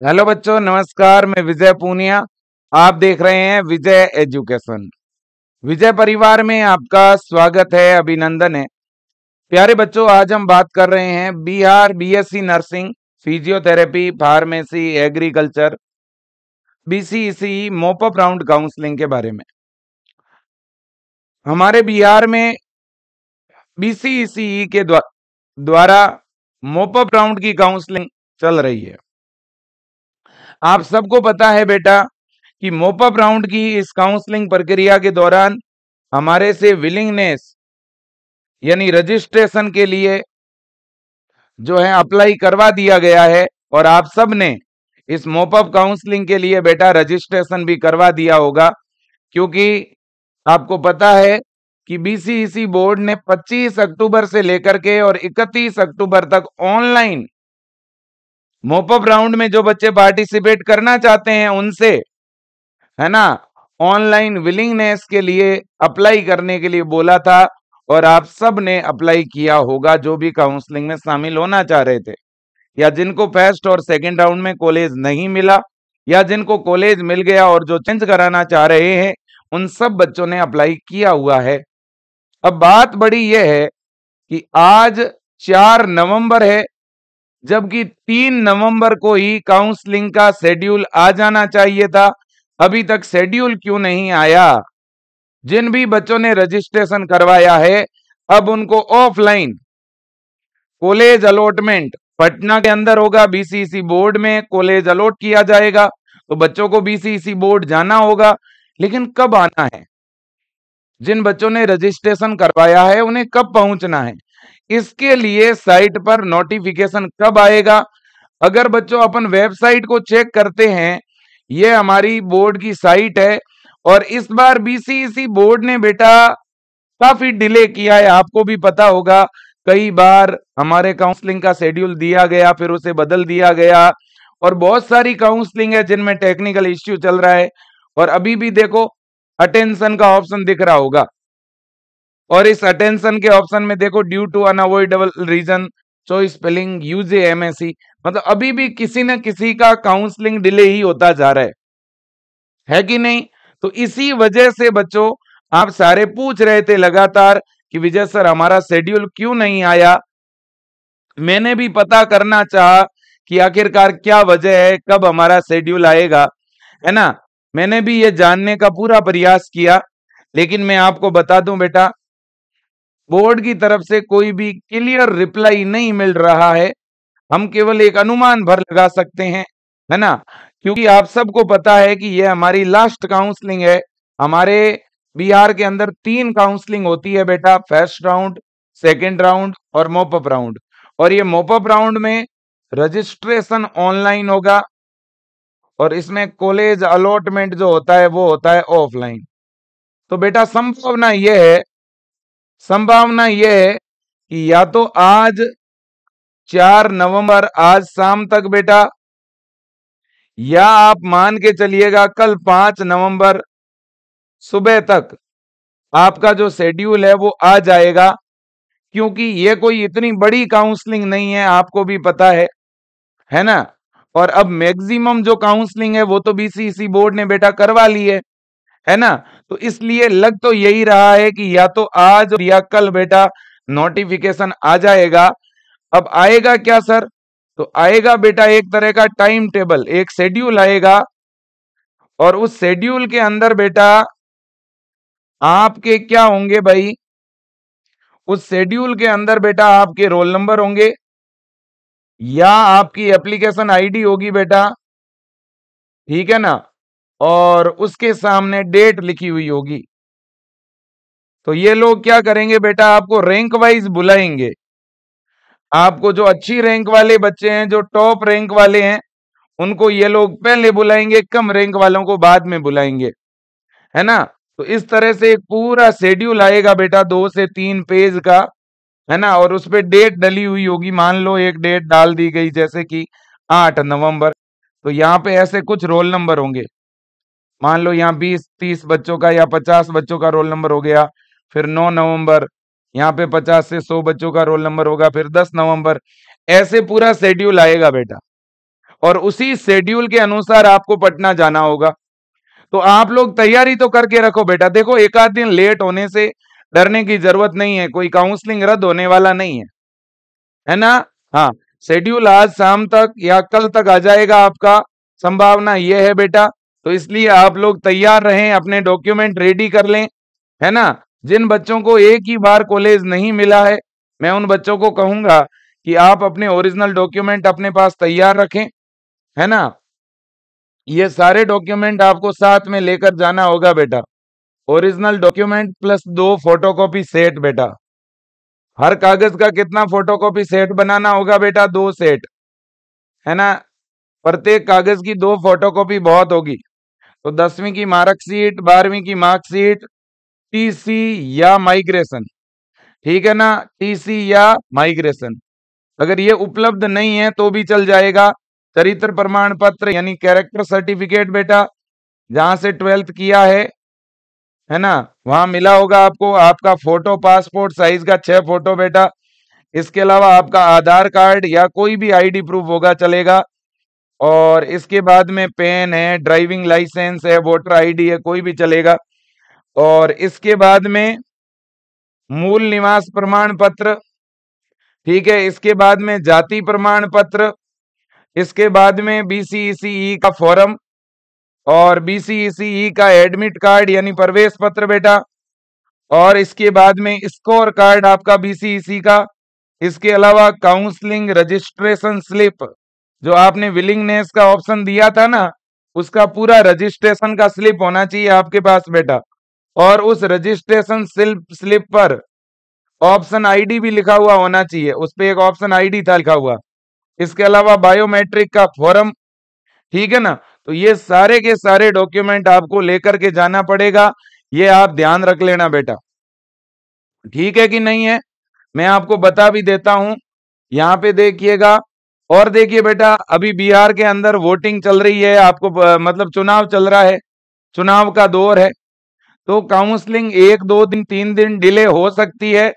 Hello बच्चों, नमस्कार। मैं विजय पूनिया। आप देख रहे हैं विजय एजुकेशन। विजय परिवार में आपका स्वागत है, अभिनंदन है। प्यारे बच्चों, आज हम बात कर रहे हैं Bihar BSc nursing, physiotherapy, pharmacy, agriculture, BCEC मोप अप राउंड काउंसलिंग के बारे में। हमारे बिहार में बीसीईसी के द्वारा मोप अप राउंड की काउंसलिंग चल रही है। आप सबको पता है बेटा कि मोप अप राउंड की इस काउंसलिंग प्रक्रिया के दौरान हमारे से विलिंगनेस यानी रजिस्ट्रेशन के लिए जो है अप्लाई करवा दिया गया है, और आप सब ने इस मोप अप काउंसलिंग के लिए बेटा रजिस्ट्रेशन भी करवा दिया होगा, क्योंकि आपको पता है कि बीसीईसी बोर्ड ने 25 अक्टूबर से लेकर के और 31 अक्टूबर तक ऑनलाइन मोप अप राउंड में जो बच्चे पार्टिसिपेट करना चाहते हैं उनसे, है ना, ऑनलाइन विलिंगनेस के लिए अप्लाई करने के लिए बोला था। और आप सब ने अप्लाई किया होगा जो भी काउंसलिंग में शामिल होना चाह रहे थे, या जिनको फर्स्ट और सेकंड राउंड में कॉलेज नहीं मिला, या जिनको कॉलेज मिल गया और जो चेंज कराना चाह रहे हैं, उन सब बच्चों ने अप्लाई किया हुआ है। अब बात बड़ी यह है कि आज 4 नवंबर है, जबकि 3 नवंबर को ही काउंसलिंग का शेड्यूल आ जाना चाहिए था। अभी तक शेड्यूल क्यों नहीं आया? जिन भी बच्चों ने रजिस्ट्रेशन करवाया है, अब उनको ऑफलाइन कॉलेज अलॉटमेंट पटना के अंदर होगा। बीसीईसी बोर्ड में कॉलेज अलॉट किया जाएगा, तो बच्चों को बीसीईसी बोर्ड जाना होगा। लेकिन कब आना है? जिन बच्चों ने रजिस्ट्रेशन करवाया है उन्हें कब पहुंचना है? इसके लिए साइट पर नोटिफिकेशन कब आएगा? अगर बच्चों अपन वेबसाइट को चेक करते हैं, ये हमारी बोर्ड की साइट है, और इस बार बीसीईसी बोर्ड ने बेटा काफी डिले किया है। आपको भी पता होगा, कई बार हमारे काउंसलिंग का शेड्यूल दिया गया, फिर उसे बदल दिया गया, और बहुत सारी काउंसलिंग है जिनमें टेक्निकल इश्यू चल रहा है। और अभी भी देखो, अटेंशन का ऑप्शन दिख रहा होगा, और इस अटेंशन के ऑप्शन में देखो, due to unavoidable reason choice spelling यूजे एमएससी, मतलब अभी भी किसी न किसी का काउंसलिंग डिले ही होता जा रहा है कि नहीं? तो इसी वजह से बच्चों, आप सारे पूछ रहे थे लगातार कि विजय सर हमारा शेड्यूल क्यों नहीं आया। मैंने भी पता करना चाहा कि आखिरकार क्या वजह है, कब हमारा शेड्यूल आएगा, है ना। मैंने भी ये जानने का पूरा प्रयास किया, लेकिन मैं आपको बता दूं बेटा, बोर्ड की तरफ से कोई भी क्लियर रिप्लाई नहीं मिल रहा है। हम केवल एक अनुमान भर लगा सकते हैं, है ना, क्योंकि आप सबको पता है कि ये हमारी लास्ट काउंसलिंग है। हमारे बिहार के अंदर 3 काउंसलिंग होती है बेटा, फर्स्ट राउंड, सेकंड राउंड और मोप अप राउंड। और ये मोप अप राउंड में रजिस्ट्रेशन ऑनलाइन होगा, और इसमें कॉलेज अलॉटमेंट जो होता है वो होता है ऑफलाइन। तो बेटा संभावना यह है कि या तो आज 4 नवंबर आज शाम तक बेटा, या आप मान के चलिएगा कल 5 नवंबर सुबह तक आपका जो शेड्यूल है वो आ जाएगा। क्योंकि ये कोई इतनी बड़ी काउंसलिंग नहीं है, आपको भी पता है ना। और अब मैक्सिमम जो काउंसलिंग है वो तो बीसीईसी बोर्ड ने बेटा करवा ली है ना। तो इसलिए लग तो यही रहा है कि या तो आज या कल बेटा नोटिफिकेशन आ जाएगा। अब आएगा क्या सर? तो आएगा बेटा एक तरह का टाइम टेबल, एक शेड्यूल आएगा, और उस शेड्यूल के अंदर बेटा आपके क्या होंगे भाई? उस शेड्यूल के अंदर बेटा आपके रोल नंबर होंगे, या आपकी एप्लीकेशन आईडी होगी बेटा, ठीक है ना, और उसके सामने डेट लिखी हुई होगी। तो ये लोग क्या करेंगे बेटा, आपको रैंक वाइज बुलाएंगे। आपको जो अच्छी रैंक वाले बच्चे हैं, जो टॉप रैंक वाले हैं, उनको ये लोग पहले बुलाएंगे, कम रैंक वालों को बाद में बुलाएंगे, है ना। तो इस तरह से एक पूरा शेड्यूल आएगा बेटा, 2 से 3 पेज का, है ना, और उस पर डेट डली हुई होगी। मान लो एक डेट डाल दी गई, जैसे कि 8 नवंबर, तो यहाँ पे ऐसे कुछ रोल नंबर होंगे। मान लो यहाँ 20-30 बच्चों का या 50 बच्चों का रोल नंबर हो गया। फिर 9 नवंबर यहाँ पे 50 से 100 बच्चों का रोल नंबर होगा। फिर 10 नवंबर, ऐसे पूरा शेड्यूल आएगा बेटा। और उसी शेड्यूल के अनुसार आपको पटना जाना होगा। तो आप लोग तैयारी तो करके रखो बेटा। देखो, एक आध दिन लेट होने से डरने की जरूरत नहीं है, कोई काउंसलिंग रद्द होने वाला नहीं है ना। हाँ, शेड्यूल आज शाम तक या कल तक आ जाएगा आपका, संभावना यह है बेटा। तो इसलिए आप लोग तैयार रहें, अपने डॉक्यूमेंट रेडी कर लें, है ना। जिन बच्चों को एक ही बार कॉलेज नहीं मिला है, मैं उन बच्चों को कहूंगा कि आप अपने ओरिजिनल डॉक्यूमेंट अपने पास तैयार रखें, है ना। ये सारे डॉक्यूमेंट आपको साथ में लेकर जाना होगा बेटा। Original document plus 2 photocopy set बेटा। हर कागज का कितना फोटोकॉपी सेट बनाना होगा बेटा? 2 सेट, है ना। प्रत्येक कागज की 2 फोटोकॉपी बहुत होगी। तो 10वीं की मार्कशीट, 12वीं की मार्कशीट, टीसी या माइग्रेशन, ठीक है ना, टीसी या माइग्रेशन। अगर ये उपलब्ध नहीं है तो भी चल जाएगा। चरित्र प्रमाण पत्र यानी कैरेक्टर सर्टिफिकेट बेटा, जहां से 12th किया है ना, वहां मिला होगा आपको। आपका फोटो पासपोर्ट साइज का 6 फोटो बेटा। इसके अलावा आपका आधार कार्ड या कोई भी आईडी प्रूफ होगा चलेगा। और इसके बाद में पेन है, ड्राइविंग लाइसेंस है, वोटर आईडी है, कोई भी चलेगा। और इसके बाद में मूल निवास प्रमाण पत्र, ठीक है। इसके बाद में जाति प्रमाण पत्र, इसके बाद में बीसीईसीई का फॉर्म और बीसीईसीई का एडमिट कार्ड यानी प्रवेश पत्र बेटा। और इसके बाद में स्कोर कार्ड आपका बीसीईसी का। इसके अलावा काउंसलिंग रजिस्ट्रेशन स्लिप, जो आपने विलिंगनेस का ऑप्शन दिया था ना, उसका पूरा रजिस्ट्रेशन का स्लिप होना चाहिए आपके पास बेटा। और उस रजिस्ट्रेशन स्लिप पर ऑप्शन आईडी भी लिखा हुआ होना चाहिए, उस पे एक ऑप्शन आईडी था लिखा हुआ। इसके अलावा बायोमेट्रिक का फॉर्म, ठीक है ना। तो ये सारे के सारे डॉक्यूमेंट आपको लेकर के जाना पड़ेगा, ये आप ध्यान रख लेना बेटा, ठीक है कि नहीं है। मैं आपको बता भी देता हूं, यहाँ पे देखिएगा। और देखिए बेटा, अभी बिहार के अंदर वोटिंग चल रही है, आपको मतलब चुनाव चल रहा है, चुनाव का दौर है। तो काउंसलिंग 1 2 दिन 3 दिन डिले हो सकती है,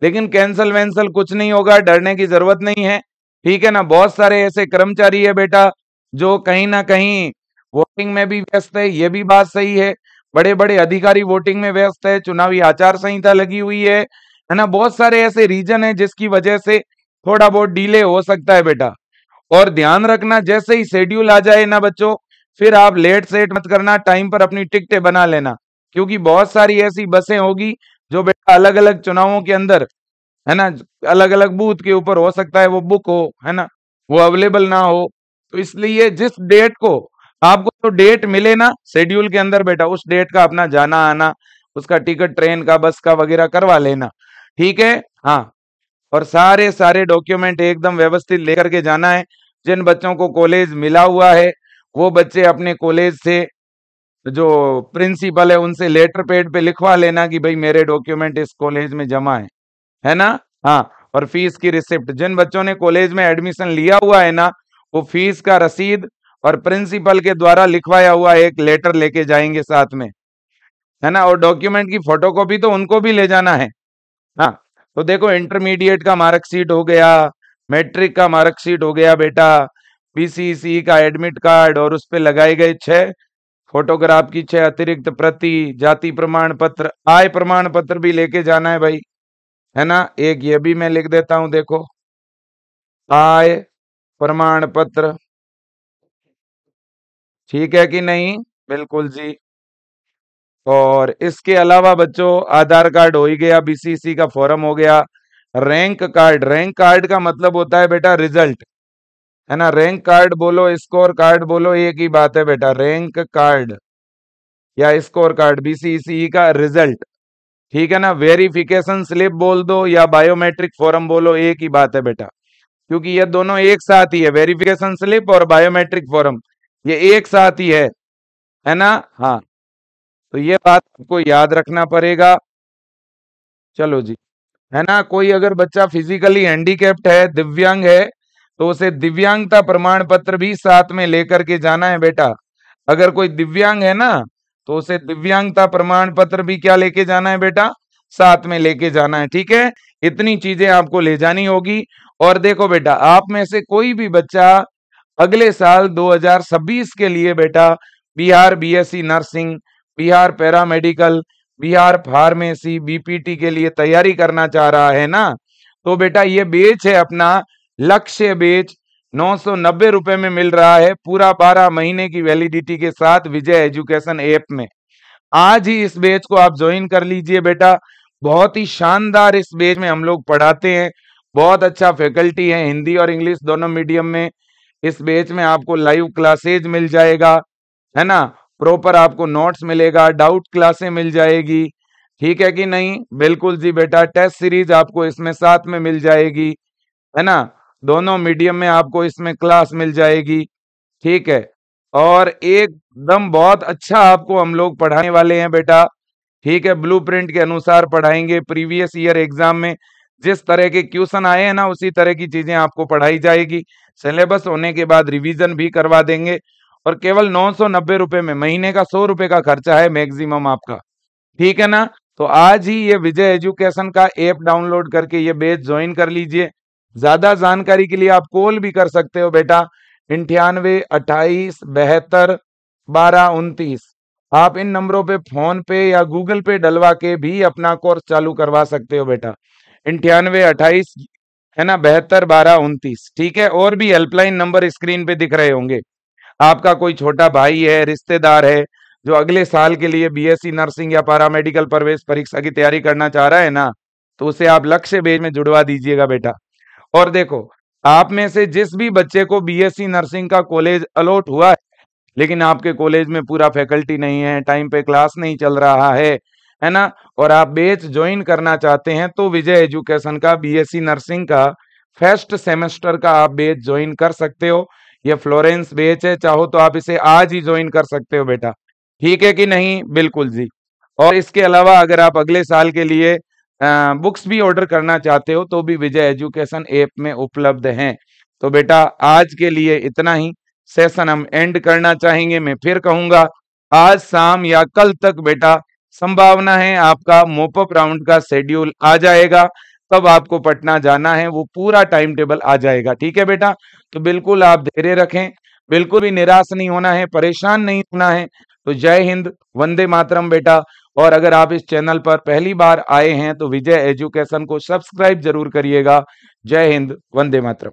लेकिन कैंसल वैंसल कुछ नहीं होगा, डरने की जरूरत नहीं है, ठीक है ना। बहुत सारे ऐसे कर्मचारी है बेटा जो कहीं ना कहीं वोटिंग में भी व्यस्त है, ये भी बात सही है। बड़े बड़े अधिकारी वोटिंग में व्यस्त है, चुनावी आचार संहिता लगी हुई है ना। बहुत सारे ऐसे रीजन है जिसकी वजह से थोड़ा बहुत डिले हो सकता है बेटा। और ध्यान रखना, जैसे ही शेड्यूल आ जाए ना बच्चों, फिर आप लेट सेट मत करना, टाइम पर अपनी टिकटें बना लेना। क्योंकि बहुत सारी ऐसी बसें होगी जो बेटा अलग अलग चुनावों के अंदर, है ना, अलग अलग बूथ के ऊपर हो सकता है वो बुक हो, है ना, वो अवेलेबल ना हो। तो इसलिए जिस डेट को आपको तो डेट मिले ना शेड्यूल के अंदर बेटा, उस डेट का अपना जाना आना, उसका टिकट ट्रेन का, बस का वगैरह करवा लेना, ठीक है। हाँ, और सारे सारे डॉक्यूमेंट एकदम व्यवस्थित लेकर के जाना है। जिन बच्चों को कॉलेज मिला हुआ है वो बच्चे अपने कॉलेज से जो प्रिंसिपल है उनसे लेटर पैड पे लिखवा लेना कि भाई मेरे डॉक्यूमेंट इस कॉलेज में जमा है ना। हाँ, और फीस की रिसिप्ट, जिन बच्चों ने कॉलेज में एडमिशन लिया हुआ है ना, वो फीस का रसीद और प्रिंसिपल के द्वारा लिखवाया हुआ एक लेटर लेके जाएंगे साथ में, है ना। और डॉक्यूमेंट की फोटोकॉपी तो उनको भी ले जाना है। हाँ, तो देखो, इंटरमीडिएट का मार्कशीट हो गया, मैट्रिक का मार्कशीट हो गया बेटा, बीसीसी का एडमिट कार्ड और उस पे लगाए गए 6 फोटोग्राफ की 6 अतिरिक्त प्रति, जाति प्रमाण पत्र, आय प्रमाण पत्र भी लेके जाना है भाई, है ना। एक ये भी मैं लिख देता हूं, देखो, आय प्रमाण पत्र, ठीक है कि नहीं? बिल्कुल जी। और इसके अलावा बच्चों आधार कार्ड हो ही गया, बीसीसी का फॉर्म हो गया, रैंक कार्ड, रैंक कार्ड का मतलब होता है बेटा रिजल्ट, है ना। रैंक कार्ड बोलो, स्कोर कार्ड बोलो, एक ही बात है बेटा। रैंक कार्ड या स्कोर कार्ड, बीसीसी का रिजल्ट, ठीक है ना। वेरिफिकेशन स्लिप बोल दो या बायोमेट्रिक फॉर्म बोलो, एक ही बात है बेटा, क्योंकि ये दोनों एक साथ ही है। वेरिफिकेशन स्लिप और बायोमेट्रिक फॉर्म ये एक साथ ही है ना। हाँ, तो ये बात आपको याद रखना पड़ेगा। चलो जी, है ना। कोई अगर बच्चा फिजिकली हैंडीकैप्ड है, दिव्यांग है, तो उसे दिव्यांगता प्रमाण पत्र भी साथ में लेकर के जाना है बेटा। अगर कोई दिव्यांग है ना, तो उसे दिव्यांगता प्रमाण पत्र भी क्या लेके जाना है बेटा? साथ में लेके जाना है, ठीक है। इतनी चीजें आपको ले जानी होगी। और देखो बेटा, आप में से कोई भी बच्चा अगले साल 2026 के लिए बेटा Bihar BSc nursing, Bihar paramedical, Bihar pharmacy, BPT के लिए तैयारी करना चाह रहा है ना, तो बेटा ये बैच है अपना लक्ष्य बैच, 990 रुपए में मिल रहा है, पूरा 12 महीने की वैलिडिटी के साथ विजय एजुकेशन ऐप में। आज ही इस बैच को आप ज्वाइन कर लीजिए बेटा। बहुत ही शानदार इस बैच में हम लोग पढ़ाते हैं, बहुत अच्छा फैकल्टी है, हिंदी और इंग्लिश दोनों मीडियम में। इस बैच में आपको लाइव क्लासेज मिल जाएगा, है ना, प्रॉपर आपको नोट्स मिलेगा, डाउट क्लासें मिल जाएगी, ठीक है कि नहीं? बिल्कुल जी बेटा। टेस्ट सीरीज आपको इसमें साथ में मिल जाएगी, है ना, दोनों मीडियम में आपको इसमें क्लास मिल जाएगी, ठीक है। और एकदम बहुत अच्छा आपको हम लोग पढ़ाने वाले हैं बेटा, ठीक है। ब्लूप्रिंट के अनुसार पढ़ाएंगे, प्रीवियस ईयर एग्जाम में जिस तरह के क्वेश्चन आए हैं ना उसी तरह की चीजें आपको पढ़ाई जाएगी। सिलेबस होने के बाद रिवीजन भी करवा देंगे, और केवल 990 रुपए में, महीने का 100 रुपए का खर्चा है मैक्सिमम आपका, ठीक है ना। तो आज ही ये विजय एजुकेशन का ऐप डाउनलोड करके ये बैच ज्वाइन कर लीजिए। ज्यादा जानकारी के लिए आप कॉल भी कर सकते हो बेटा, 98 28 72 12 29। आप इन नंबरों पे फोन पे या गूगल पे डलवा के भी अपना कोर्स चालू करवा सकते हो बेटा। 98 28, है ना, 72 12 29, ठीक है। और भी हेल्पलाइन नंबर स्क्रीन पे दिख रहे होंगे। आपका कोई छोटा भाई है, रिश्तेदार है, जो अगले साल के लिए बीएससी नर्सिंग या पैरामेडिकल प्रवेश परीक्षा की तैयारी करना चाह रहा है ना, तो उसे आप लक्ष्य बैच में जुड़वा दीजिएगा बेटा। और देखो, आप में से जिस भी बच्चे को बीएससी नर्सिंग का कॉलेज अलॉट हुआ है, लेकिन आपके कॉलेज में पूरा फैकल्टी नहीं है, टाइम पे क्लास नहीं चल रहा है ना, और आप बैच ज्वाइन करना चाहते हैं, तो विजय एजुकेशन का बीएससी नर्सिंग का फर्स्ट सेमेस्टर का आप बैच ज्वाइन कर सकते हो। ये फ्लोरेंस बैच है, चाहो तो आप इसे आज ही ज्वाइन कर सकते हो बेटा, ठीक है कि नहीं? बिल्कुल जी। और इसके अलावा अगर आप अगले साल के लिए बुक्स भी ऑर्डर करना चाहते हो तो भी विजय एजुकेशन ऐप में उपलब्ध हैं। तो बेटा आज के लिए इतना ही, सेशन हम एंड करना चाहेंगे। मैं फिर कहूंगा, आज शाम या कल तक बेटा संभावना है आपका मोपअप राउंड का शेड्यूल आ जाएगा, कब आपको पटना जाना है वो पूरा टाइम टेबल आ जाएगा, ठीक है बेटा। तो बिल्कुल आप धैर्य रखें, बिल्कुल भी निराश नहीं होना है, परेशान नहीं होना है। तो जय हिंद, वंदे मातरम बेटा। और अगर आप इस चैनल पर पहली बार आए हैं तो विजय एजुकेशन को सब्सक्राइब जरूर करिएगा। जय हिंद, वंदे मातरम।